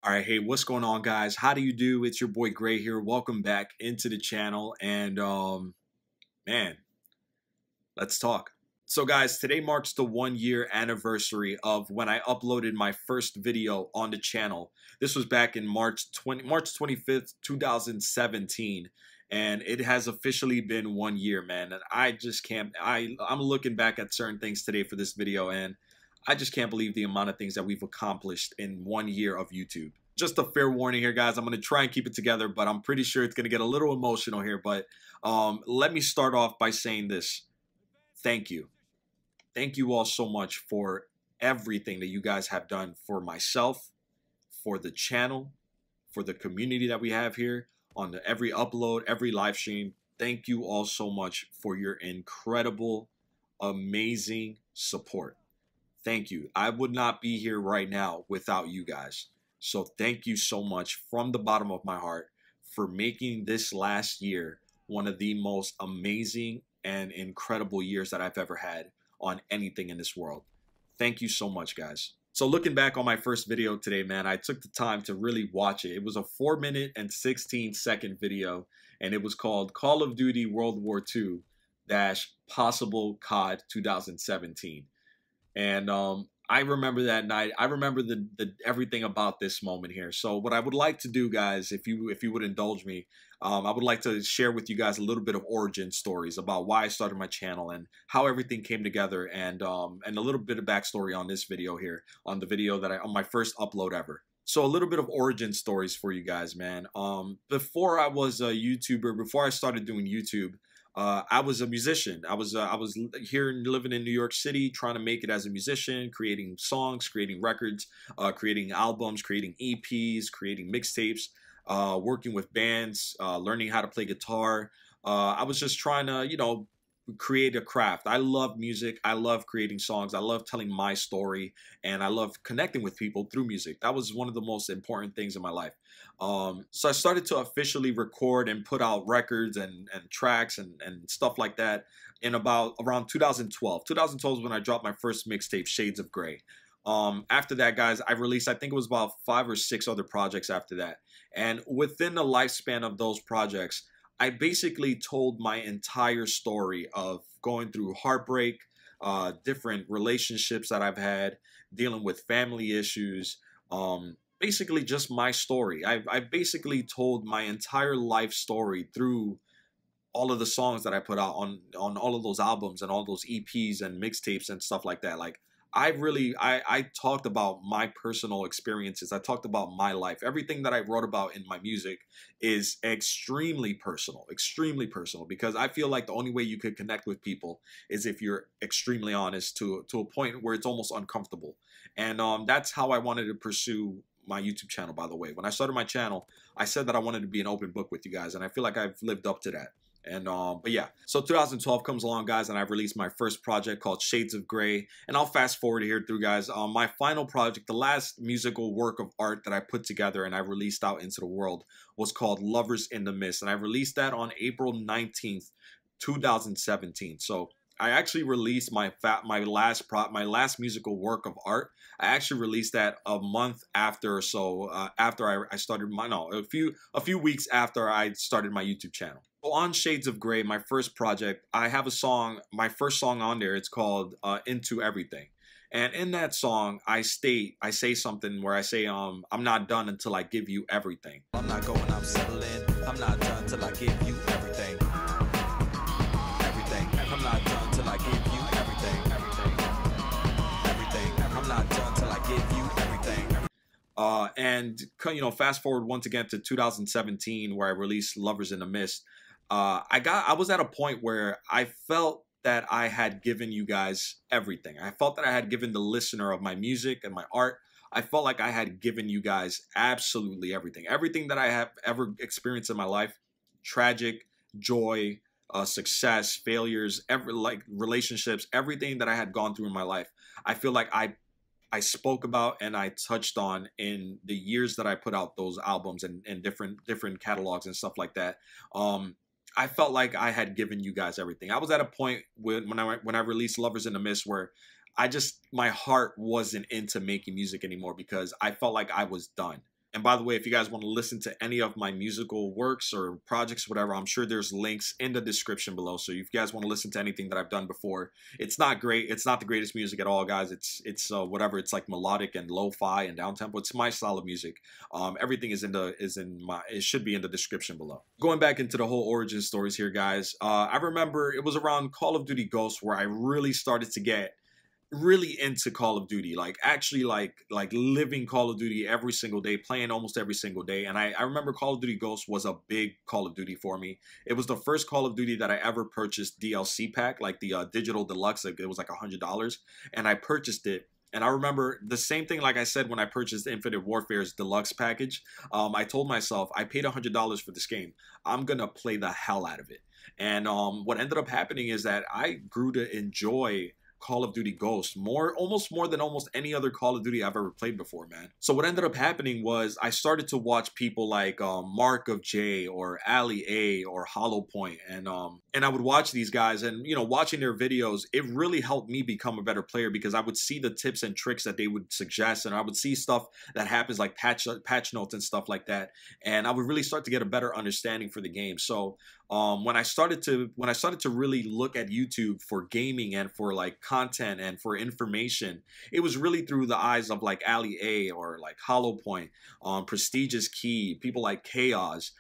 All right, hey, what's going on, guys? How do you do? It's your boy Gray here. Welcome back into the channel, and man, let's talk. So, guys, today marks the 1-year anniversary of when I uploaded my first video on the channel. This was back in March 25th, 2017, and it has officially been 1 year, man. And I just can't. I'm looking back at certain things today for this video, and I just can't believe the amount of things that we've accomplished in 1 year of YouTube. Just a fair warning here, guys. I'm going to try and keep it together, but I'm pretty sure it's going to get a little emotional here. But let me start off by saying this. Thank you. Thank you all so much for everything that you guys have done for myself, for the channel, for the community that we have here on every upload, every live stream. Thank you all so much for your incredible, amazing support. Thank you. I would not be here right now without you guys. So thank you so much from the bottom of my heart for making this last year one of the most amazing and incredible years that I've ever had on anything in this world. Thank you so much, guys. So looking back on my first video today, man, I took the time to really watch it. It was a 4-minute and 16-second video, and it was called Call of Duty World War II - Possible COD 2017. And I remember that night. I remember the everything about this moment here. So what I would like to do, guys, if you would indulge me, I would like to share with you guys a little bit of origin stories about why I started my channel and how everything came together, and a little bit of backstory on this video here, on the video that on my first upload ever. So a little bit of origin stories for you guys, man. Before I was a YouTuber, before I started doing YouTube, I was a musician. I was here living in New York City, trying to make it as a musician, creating songs, creating records, creating albums, creating EPs, creating mixtapes, working with bands, learning how to play guitar. I was just trying to, you know, create a craft. I love music. I love creating songs. I love telling my story, and I love connecting with people through music. That was one of the most important things in my life. So I started to officially record and put out records and tracks and stuff like that in around 2012. 2012 is when I dropped my first mixtape, Shades of Gray. After that, guys, I released, I think it was about 5 or 6 other projects after that. And within the lifespan of those projects, I basically told my entire story of going through heartbreak, different relationships that I've had, dealing with family issues, basically just my story. I basically told my entire life story through all of the songs that I put out on all of those albums and all those EPs and mixtapes and stuff like that. Like, I talked about my personal experiences. I talked about my life. Everything that I wrote about in my music is extremely personal, because I feel like the only way you could connect with people is if you're extremely honest to a point where it's almost uncomfortable. And that's how I wanted to pursue my YouTube channel, by the way. When I started my channel, I said that I wanted to be an open book with you guys, and I feel like I've lived up to that. And but yeah, so 2012 comes along, guys, and I've released my first project called Shades of Gray. And I'll fast forward here through, guys. My final project, the last musical work of art that I put together and I released out into the world, was called Lovers in the Mist, and I released that on April 19th, 2017. So I actually released my last musical work of art. I actually released that a month after, so after I started a few weeks after I started my YouTube channel. So on Shades of Gray, my first project, I have a song, my first song on there. It's called Into Everything. And in that song, I say something where I say, I'm not done until I give you everything. I'm not going, I'm settling. I'm not done till I give you everything. Everything. I'm not done till I give you everything. Everything. I'm not done till I give you everything. And, you know, fast forward once again to 2017, where I released Lovers in the Mist. I was at a point where I felt that I had given you guys everything. I felt that I had given the listener of my music and my art, I felt like I had given you guys absolutely everything. Everything that I have ever experienced in my life, tragic, joy, success, failures, relationships, everything that I had gone through in my life, I feel like I spoke about and I touched on in the years that I put out those albums and different catalogs and stuff like that. I felt like I had given you guys everything. I was at a point when I released Lovers in the Mist where my heart wasn't into making music anymore because I felt like I was done. And by the way, if you guys want to listen to any of my musical works or projects, whatever, I'm sure there's links in the description below. So if you guys want to listen to anything that I've done before, it's not great. It's not the greatest music at all, guys. It's whatever. It's like melodic and lo-fi and down-tempo. It's my style of music. Everything it should be in the description below. Going back into the whole origin stories here, guys. I remember it was around Call of Duty Ghosts where I really started to get really into Call of Duty, like actually like living Call of Duty every single day, playing almost every single day. And I remember Call of Duty Ghosts was a big Call of Duty for me. It was the first Call of Duty that I ever purchased DLC pack, like the digital deluxe. Like it was like $100, and I purchased it. And I remember the same thing, like I said, when I purchased Infinite Warfare's deluxe package, I told myself, I paid $100 for this game. I'm going to play the hell out of it. And what ended up happening is that I grew to enjoy Call of Duty Ghosts almost more than almost any other Call of Duty I've ever played before, man. So what ended up happening was I started to watch people like Mark of J or Ali A or Hollow Point, and I would watch these guys, and you know, watching their videos, it really helped me become a better player because I would see the tips and tricks that they would suggest, and I would see stuff that happens like patch notes and stuff like that, and I would really start to get a better understanding for the game. So when I started to really look at YouTube for gaming and for like content and for information, it was really through the eyes of like Ali A or like Hollow Point, Prestigious Key, people like Chaos.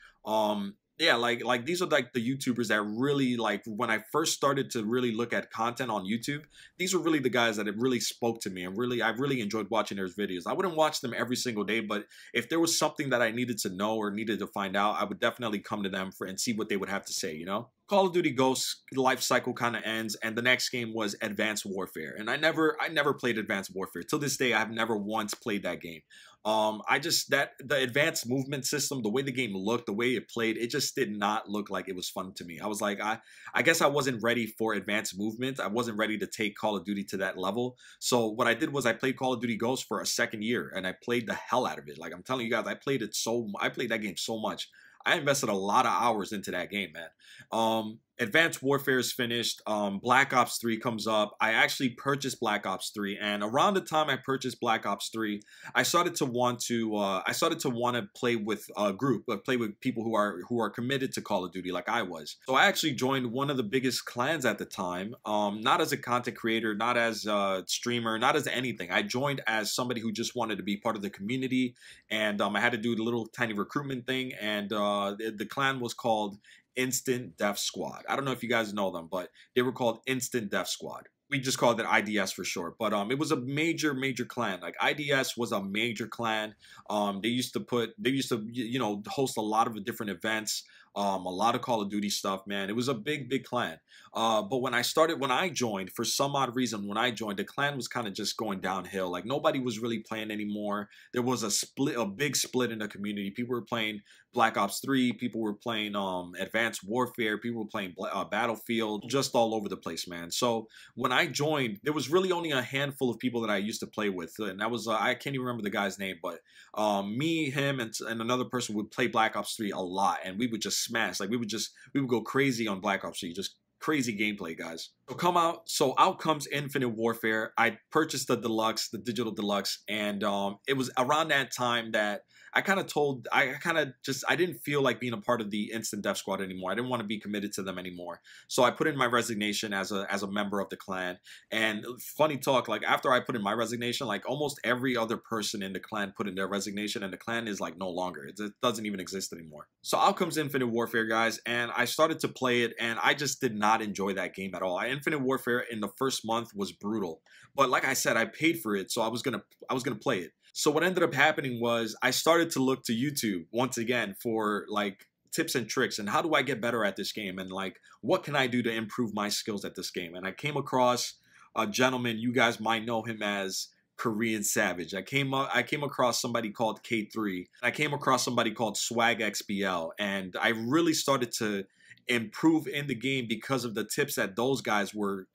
Yeah, like these are like the YouTubers that really, like, when I first started to really look at content on YouTube, these were really the guys that it really spoke to me, and I really enjoyed watching their videos. I wouldn't watch them every single day, but if there was something that I needed to know or needed to find out, I would definitely come to them and see what they would have to say, you know? Call of Duty Ghosts life cycle kind of ends, and the next game was Advanced Warfare. And I never played Advanced Warfare. Till this day, I've never once played that game. The advanced movement system, the way the game looked, the way it played, it just did not look like it was fun to me. I was like, I guess I wasn't ready for advanced movement. I wasn't ready to take Call of Duty to that level. So what I did was I played Call of Duty Ghosts for a second year, and I played the hell out of it. Like, I'm telling you guys, I played that game so much. I invested a lot of hours into that game, man. Advanced Warfare is finished. Black Ops 3 comes up. I actually purchased Black Ops 3, and around the time I purchased Black Ops 3, I started to want to play with a group, play with people who are committed to Call of Duty like I was. So I actually joined one of the biggest clans at the time, not as a content creator, not as a streamer, not as anything. I joined as somebody who just wanted to be part of the community, and I had to do the little tiny recruitment thing, and the clan was called Instant Death Squad. I don't know if you guys know them, but they were called Instant Death Squad. We just called it IDS for short, but it was a major clan. Like, IDS was a major clan. They used to you know, host a lot of different events, a lot of Call of Duty stuff, man. It was a big clan. But when I joined, for some odd reason, the clan was kind of just going downhill. Like, nobody was really playing anymore. There was a big split in the community. People were playing Black Ops 3, people were playing Advanced Warfare, people were playing Battlefield, just all over the place, man. So when I joined, there was really only a handful of people that I used to play with, and that was I can't even remember the guy's name, but me, him, and another person would play Black Ops 3 a lot, and we would just smash. Like, we would go crazy on Black Ops 3, just crazy gameplay, guys. So out comes Infinite Warfare. I purchased the deluxe, the digital deluxe, and it was around that time that I didn't feel like being a part of the Instant Death Squad anymore. I didn't want to be committed to them anymore. So I put in my resignation as a member of the clan. And funny talk, like, after I put in my resignation, like, almost every other person in the clan put in their resignation, and the clan is like no longer. It doesn't even exist anymore. So out comes Infinite Warfare, guys, and I started to play it, and I just did not enjoy that game at all. Infinite Warfare in the first month was brutal, but like I said, I paid for it, so I was gonna play it. So what ended up happening was I started to look to YouTube once again for like tips and tricks and how do I get better at this game, and like what can I do to improve my skills at this game. And I came across a gentleman, you guys might know him as Korean Savage. I came across somebody called K3. I came across somebody called Swag XBL, and I really started to improve in the game because of the tips that those guys were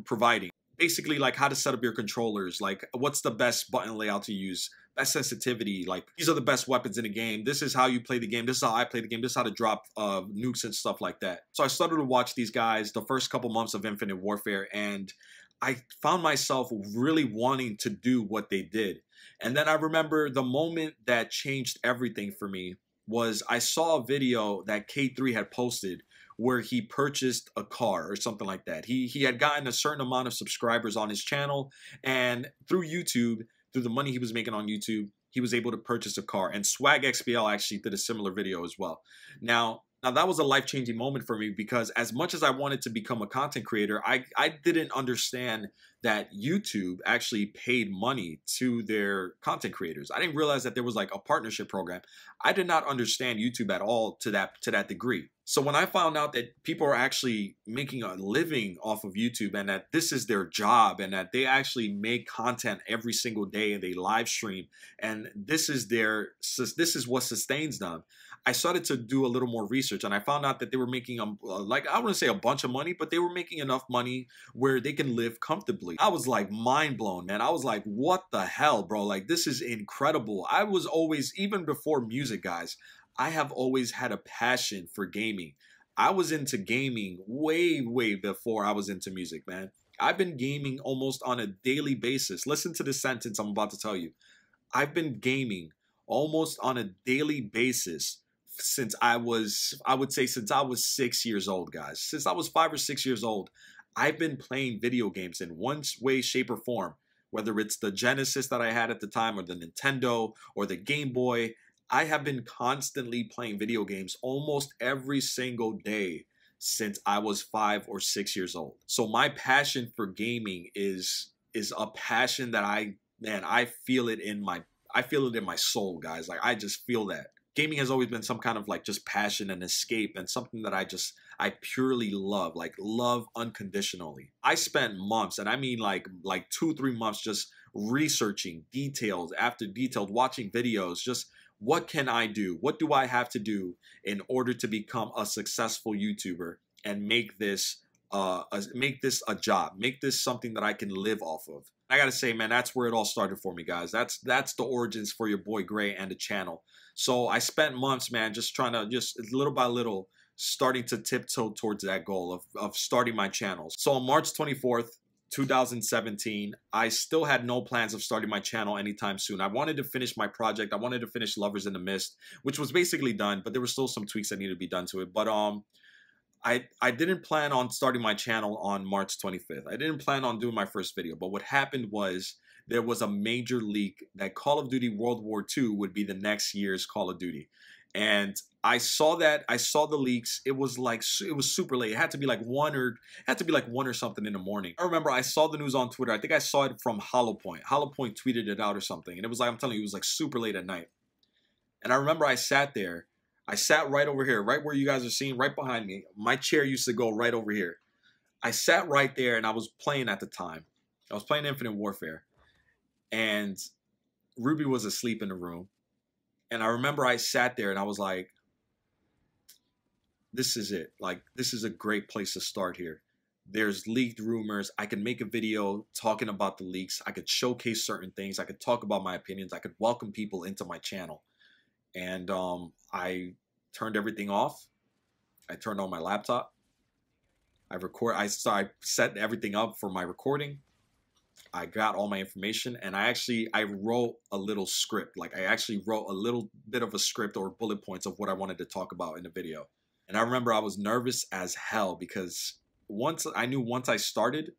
providing. Basically, like how to set up your controllers, like what's the best button layout to use, best sensitivity, like these are the best weapons in the game, this is how you play the game, this is how I play the game, this is how to drop nukes and stuff like that. So I started to watch these guys the first couple months of Infinite Warfare, and I found myself really wanting to do what they did. And then I remember the moment that changed everything for me was I saw a video that K3 had posted where he purchased a car or something like that. He had gotten a certain amount of subscribers on his channel, and through YouTube, through the money he was making on YouTube, he was able to purchase a car. And Swag XBL actually did a similar video as well. Now that was a life-changing moment for me, because as much as I wanted to become a content creator, I didn't understand that YouTube actually paid money to their content creators. I didn't realize that there was like a partnership program. I did not understand YouTube at all to that degree. So when I found out that people are actually making a living off of YouTube, and that this is their job, and that they actually make content every single day and they live stream, and this is what sustains them, I started to do a little more research, and I found out that they were making like, I wouldn't say a bunch of money, but they were making enough money where they can live comfortably. I was like mind blown, man. I was like, what the hell, bro? Like, this is incredible. I was always, even before music, guys, I have always had a passion for gaming. I was into gaming way, way before I was into music, man. I've been gaming almost on a daily basis. Listen to this sentence I'm about to tell you. I've been gaming almost on a daily basis since I would say since I was 6 years old, guys. Since I was 5 or 6 years old, I've been playing video games in one way, shape, or form. Whether it's the Genesis that I had at the time, or the Nintendo, or the Game Boy, I have been constantly playing video games almost every single day since I was 5 or 6 years old. So my passion for gaming is a passion that I feel it in my soul, guys. Like, I just feel that. Gaming has always been some kind of like just passion and escape, and something that I purely love, like love unconditionally. I spent months, and I mean like 2-3 months, just researching details after details, watching videos, just what can I do? What do I have to do in order to become a successful YouTuber and make this a job, make this something that I can live off of? I gotta say, man, that's where it all started for me, guys. That's the origins for your boy Gray and the channel. So I spent months, man, just trying to, just little by little, starting to tiptoe towards that goal of starting my channel. So on March 24th, 2017, I still had no plans of starting my channel anytime soon. I wanted to finish my project. I wanted to finish Lovers in the Mist, which was basically done, but there were still some tweaks that needed to be done to it. But I didn't plan on starting my channel on March 25th. I didn't plan on doing my first video, but what happened was there was a major leak that Call of Duty World War II would be the next year's Call of Duty. And I saw the leaks. It was super late. It had to be like 1 or something in the morning. I remember I saw the news on Twitter. I think I saw it from HollowPoint. HollowPoint tweeted it out or something. And it was like, I'm telling you, it was like super late at night. And I remember I sat there. I sat right over here, right where you guys are seeing, right behind me. My chair used to go right over here. I sat right there, and I was playing at the time. I was playing Infinite Warfare. And Ruby was asleep in the room. And I remember I sat there and I was like, this is it. Like, this is a great place to start here. There's leaked rumors. I could make a video talking about the leaks. I could showcase certain things. I could talk about my opinions. I could welcome people into my channel. And I turned everything off. I turned on my laptop. I set everything up for my recording. I got all my information, and I wrote a little script. Like, I actually wrote a little bit of a script or bullet points of what I wanted to talk about in the video. And I remember I was nervous as hell, because once I started,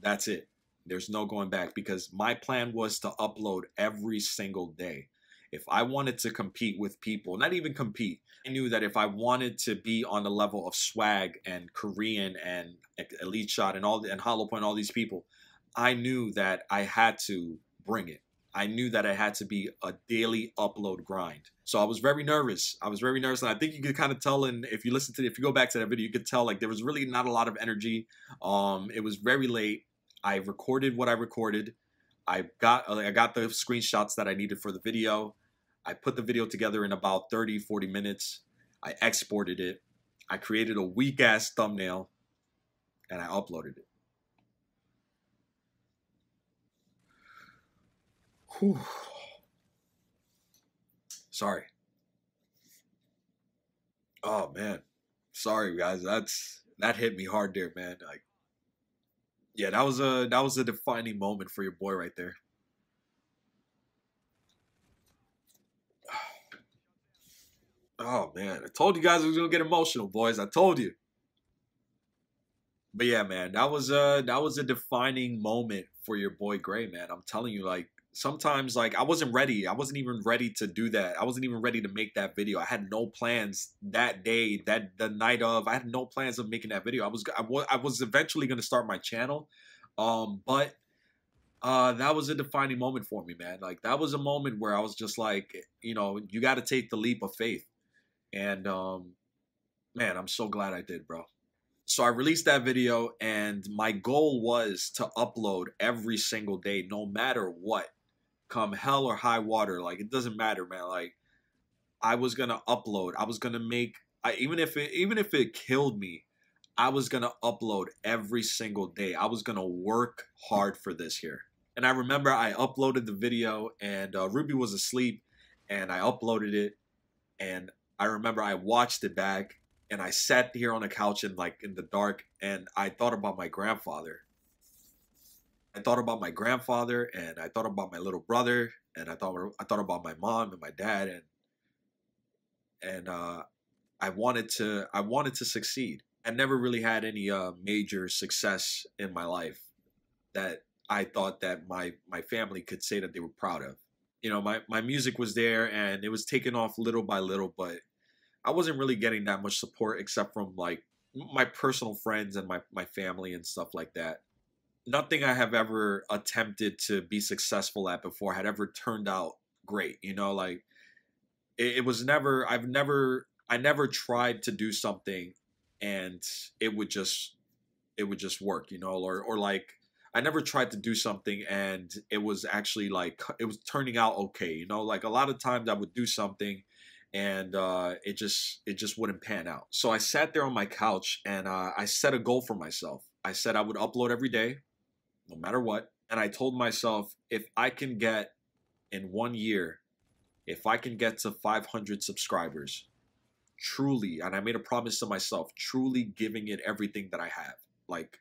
that's it. There's no going back, because my plan was to upload every single day. If I wanted to compete with people, not even compete, I knew that if I wanted to be on the level of Swag and Korean and Elite Shot and HollowPoint, all these people, I knew that I had to bring it. I knew that I had to be a daily upload grind. So I was very nervous. And I think you could kind of tell, and if you go back to that video, you could tell like there was really not a lot of energy. It was very late. I recorded what I recorded. I got the screenshots that I needed for the video. I put the video together in about 30-40 minutes. I exported it. I created a weak ass thumbnail, and I uploaded it. Whew. Sorry. Oh man. Sorry guys. That hit me hard there, man. Like, yeah, that was a defining moment for your boy right there. Oh man, I told you guys I was gonna get emotional, boys. I told you. But yeah, man, that was a defining moment for your boy Gray, man. I'm telling you, like sometimes like I wasn't ready. I wasn't even ready to do that. I wasn't even ready to make that video. I had no plans that day, that the night of. I had no plans of making that video. I was eventually gonna start my channel, but that was a defining moment for me, man. Like that was a moment where I was just like, you know, you got to take the leap of faith, and man, I'm so glad I did, bro. So I released that video, and my goal was to upload every single day, no matter what, come hell or high water. Like it doesn't matter, man. Like I was gonna upload. I was gonna make. Even if it killed me, I was gonna upload every single day. I was gonna work hard for this here. And I remember I uploaded the video, and Ruby was asleep, and I uploaded it, and I remember I watched it back. And I sat here on the couch in the dark, and I thought about my grandfather. I thought about my grandfather, and I thought about my little brother, and I thought about my mom and my dad, and I wanted to succeed. I never really had any major success in my life that I thought that my family could say that they were proud of. You know, my music was there, and it was taken off little by little, but I wasn't really getting that much support except from like my personal friends and my family and stuff like that. Nothing I have ever attempted to be successful at before had ever turned out great. You know, like it was never, I never tried to do something and it would just work, you know, or like I never tried to do something and it was actually like, it was turning out okay. You know, like a lot of times I would do something and it just wouldn't pan out. So I sat there on my couch and I set a goal for myself. I said I would upload every day, no matter what. And I told myself, if I can get in 1 year, if I can get to 500 subscribers, truly, and I made a promise to myself, truly giving it everything that I have, like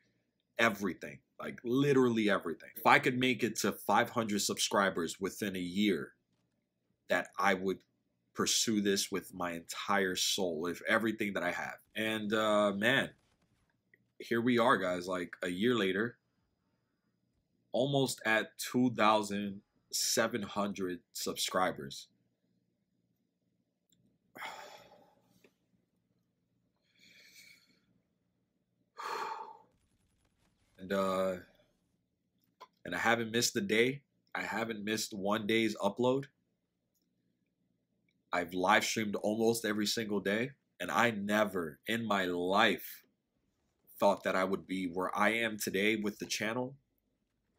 everything, like literally everything. If I could make it to 500 subscribers within a year, that I would pursue this with my entire soul, with everything that I have. And man, here we are, guys, like a year later, almost at 2,700 subscribers. And I haven't missed a day. I haven't missed one day's upload. I've live streamed almost every single day, and I never in my life thought that I would be where I am today with the channel,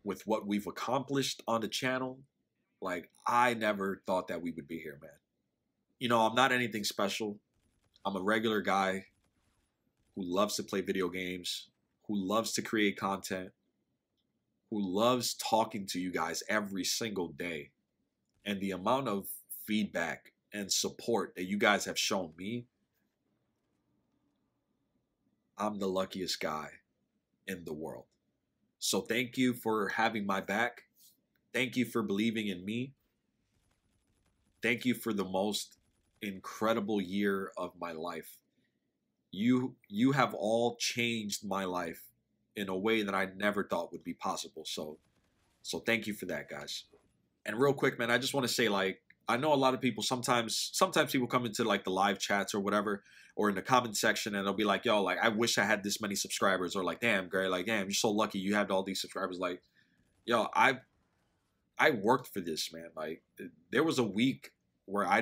with what we've accomplished on the channel. Like, I never thought that we would be here, man. You know, I'm not anything special. I'm a regular guy who loves to play video games, who loves to create content, who loves talking to you guys every single day. And the amount of feedback and support that you guys have shown me, I'm the luckiest guy in the world. So thank you for having my back. Thank you for believing in me. Thank you for the most incredible year of my life. You have all changed my life in a way that I never thought would be possible. So thank you for that, guys. And real quick, man, I just want to say, like, I know a lot of people, sometimes people come into like the live chats or whatever, or in the comment section, and they'll be like, yo, like, I wish I had this many subscribers, or like, damn, Gray, like, damn, you're so lucky you have all these subscribers. Like, yo, I worked for this, man. Like, there was a week where I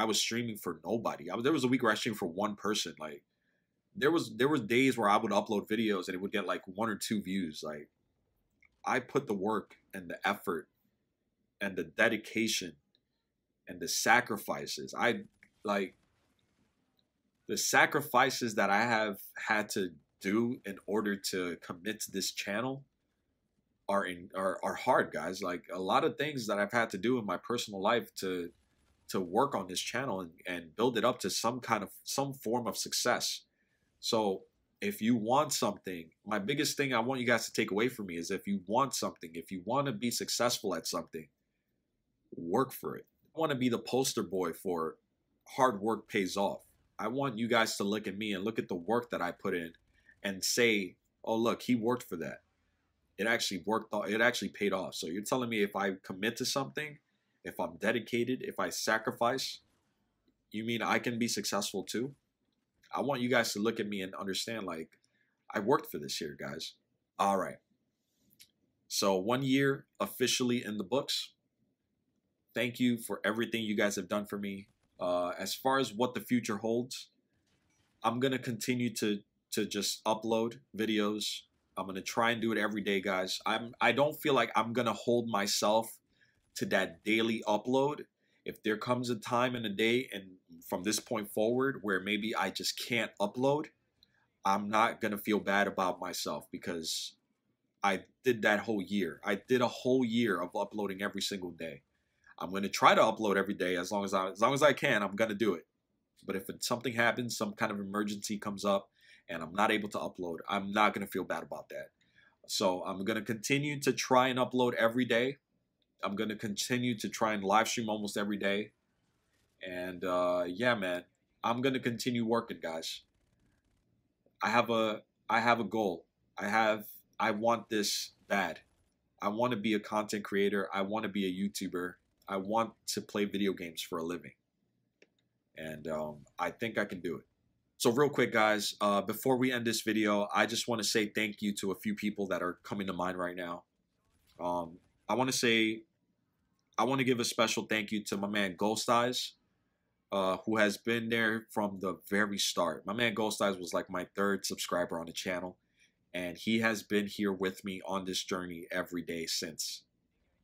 was streaming for nobody. There was a week where I streamed for one person. Like, there were days where I would upload videos and it would get like 1 or 2 views. Like, I put the work and the effort and the dedication and the sacrifices. The sacrifices that I have had to do in order to commit to this channel are hard, guys. Like, a lot of things that I've had to do in my personal life to work on this channel and build it up to some form of success. So if you want something, my biggest thing I want you guys to take away from me is, if you want something, if you want to be successful at something, work for it. I want to be the poster boy for hard work pays off. I want you guys to look at me and look at the work that I put in and say, oh, look, he worked for that. It actually worked. It actually paid off. So you're telling me if I commit to something, if I'm dedicated, if I sacrifice, you mean I can be successful too? I want you guys to look at me and understand, like, I worked for this here, guys. All right. So 1 year officially in the books. Thank you for everything you guys have done for me. As far as what the future holds, I'm going to continue to just upload videos. I'm going to try and do it every day, guys. I don't feel like I'm going to hold myself to that daily upload. If there comes a time in a day and from this point forward where maybe I just can't upload, I'm not going to feel bad about myself because I did that whole year. I did a whole year of uploading every single day. I'm going to try to upload every day as long as I can. I'm going to do it. But if something happens, some kind of emergency comes up and I'm not able to upload, I'm not going to feel bad about that. So I'm going to continue to try and upload every day. I'm going to continue to try and live stream almost every day. And yeah, man, I'm going to continue working, guys. I have a goal. I want this bad. I want to be a content creator. I want to be a YouTuber. I want to play video games for a living. And I think I can do it. So real quick, guys, before we end this video, I just want to say thank you to a few people that are coming to mind right now. I want to give a special thank you to my man Ghost Eyes, who has been there from the very start. My man Ghost Eyes was like my 3rd subscriber on the channel, and he has been here with me on this journey every day since.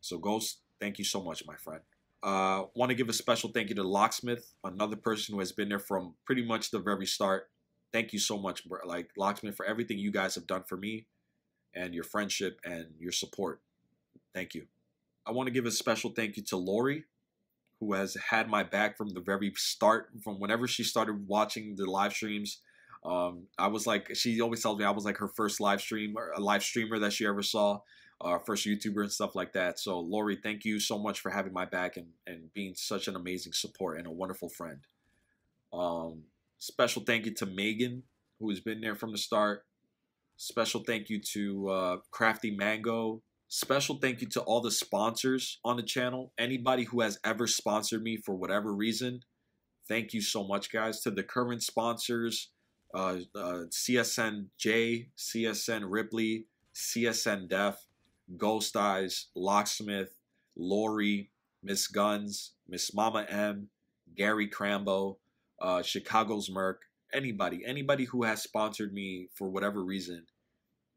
So Ghost, thank you so much, my friend. Want to give a special thank you to Locksmith, another person who has been there from pretty much the very start. Thank you so much, bro. Like, Locksmith, for everything you guys have done for me and your friendship and your support. Thank you. I want to give a special thank you to Lori, who has had my back from the very start, from whenever she started watching the live streams. I was like, she always tells me I was like her first live stream, or a live streamer that she ever saw. First YouTuber and stuff like that. So Lori, thank you so much for having my back and being such an amazing support and a wonderful friend. Special thank you to Megan, who has been there from the start. Special thank you to Crafty Mango. Special thank you to all the sponsors on the channel. Anybody who has ever sponsored me for whatever reason, thank you so much, guys. To the current sponsors, CSN J, CSN Ripley, CSN Def, Ghost Eyes, Locksmith, Lori, Miss Guns, MrsMama M, Gary Crambo, ChicagosMerk, anybody who has sponsored me for whatever reason,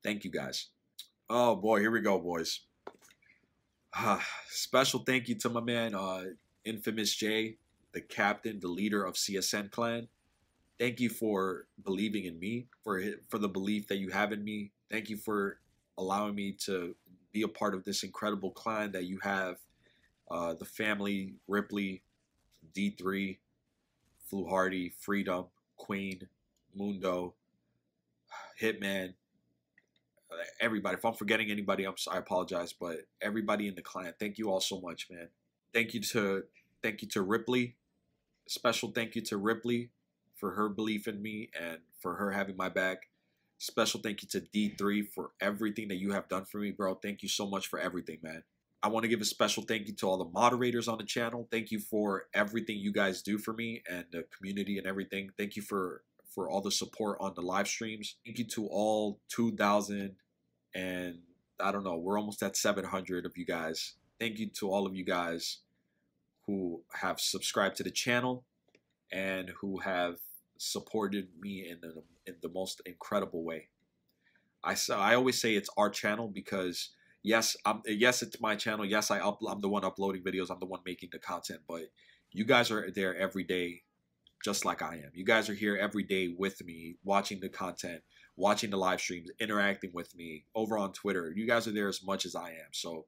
thank you guys. Oh boy, here we go, boys. Special thank you to my man, InfamuzOneJ, the captain, the leader of CSN Clan. Thank you for believing in me, for the belief that you have in me. Thank you for allowing me to be a part of this incredible clan that you have. The family, Ripley, D3, Flu Hardy, Freedom, Queen, Mundo, Hitman, everybody. If I'm forgetting anybody, I apologize, but everybody in the clan, thank you all so much, man. Thank you to Ripley. Special thank you to Ripley for her belief in me and for her having my back. Special thank you to D3 for everything that you have done for me, bro. Thank you so much for everything, man. I want to give a special thank you to all the moderators on the channel. Thank you for everything you guys do for me and the community and everything. Thank you for all the support on the live streams. Thank you to all 2,000 and I don't know, we're almost at 700 of you guys. Thank you to all of you guys who have subscribed to the channel and who have supported me in the most incredible way. I always say it's our channel because yes, it's my channel. Yes, I'm the one uploading videos. I'm the one making the content, but you guys are there every day just like I am. You guys are here every day with me, watching the content, watching the live streams, interacting with me over on Twitter. You guys are there as much as I am. So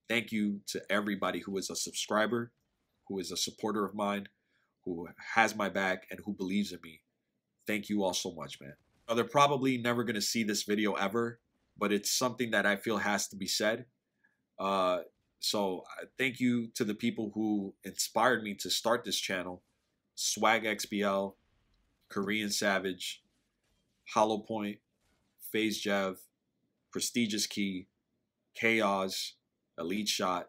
thank you to everybody who is a subscriber, who is a supporter of mine, who has my back, and who believes in me. Thank you all so much, man. Now, they're probably never going to see this video ever, but it's something that I feel has to be said. So thank you to the people who inspired me to start this channel, Swag XBL, Korean Savage, Hollow Point, FaZe Jev, Prestigious Key, Chaos, Elite Shot.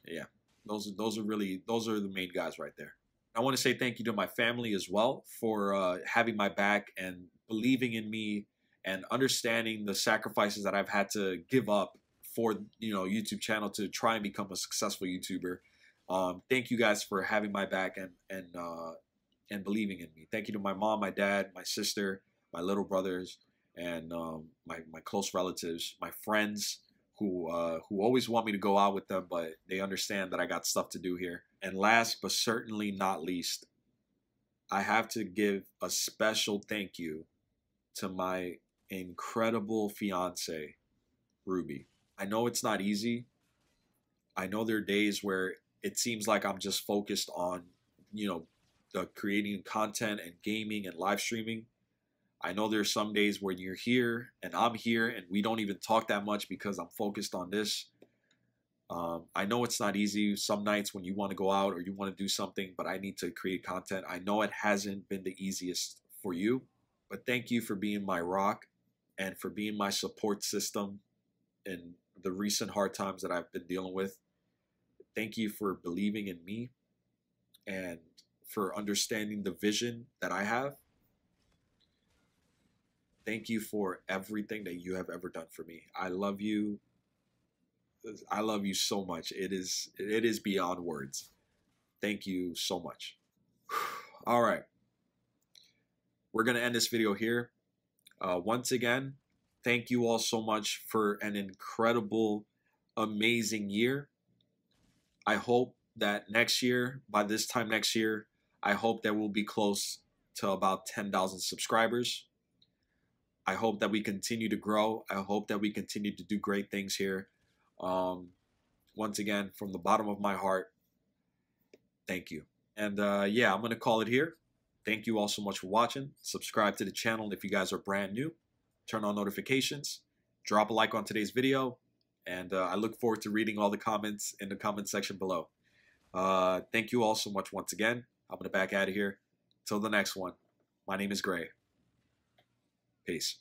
Yeah, those are the main guys right there. I want to say thank you to my family as well for having my back and believing in me and understanding the sacrifices that I've had to give up for, you know, YouTube channel to try and become a successful YouTuber. Thank you guys for having my back and believing in me. Thank you to my mom, my dad, my sister, my little brothers, and my close relatives, my friends who always want me to go out with them, but they understand that I got stuff to do here. And last but certainly not least, I have to give a special thank you to my incredible fiance, Ruby. I know it's not easy. I know there are days where it seems like I'm just focused on, you know, the creating content and gaming and live streaming. I know there's some days when you're here and I'm here and we don't even talk that much because I'm focused on this. I know it's not easy some nights when you want to go out or you want to do something, but I need to create content. I know it hasn't been the easiest for you, but thank you for being my rock and for being my support system in the recent hard times that I've been dealing with. Thank you for believing in me and for understanding the vision that I have. Thank you for everything that you have ever done for me. I love you. I love you so much. It is beyond words. Thank you so much. All right. We're going to end this video here. Once again, thank you all so much for an incredible, amazing year. I hope that next year, by this time next year, I hope that we'll be close to about 10,000 subscribers. I hope that we continue to grow. I hope that we continue to do great things here. Once again, from the bottom of my heart, thank you. And yeah, I'm going to call it here. Thank you all so much for watching. Subscribe to the channel if you guys are brand new. Turn on notifications. Drop a like on today's video. And I look forward to reading all the comments in the comment section below. Thank you all so much once again. I'm going to back out of here. Till the next one, my name is Gray. Peace.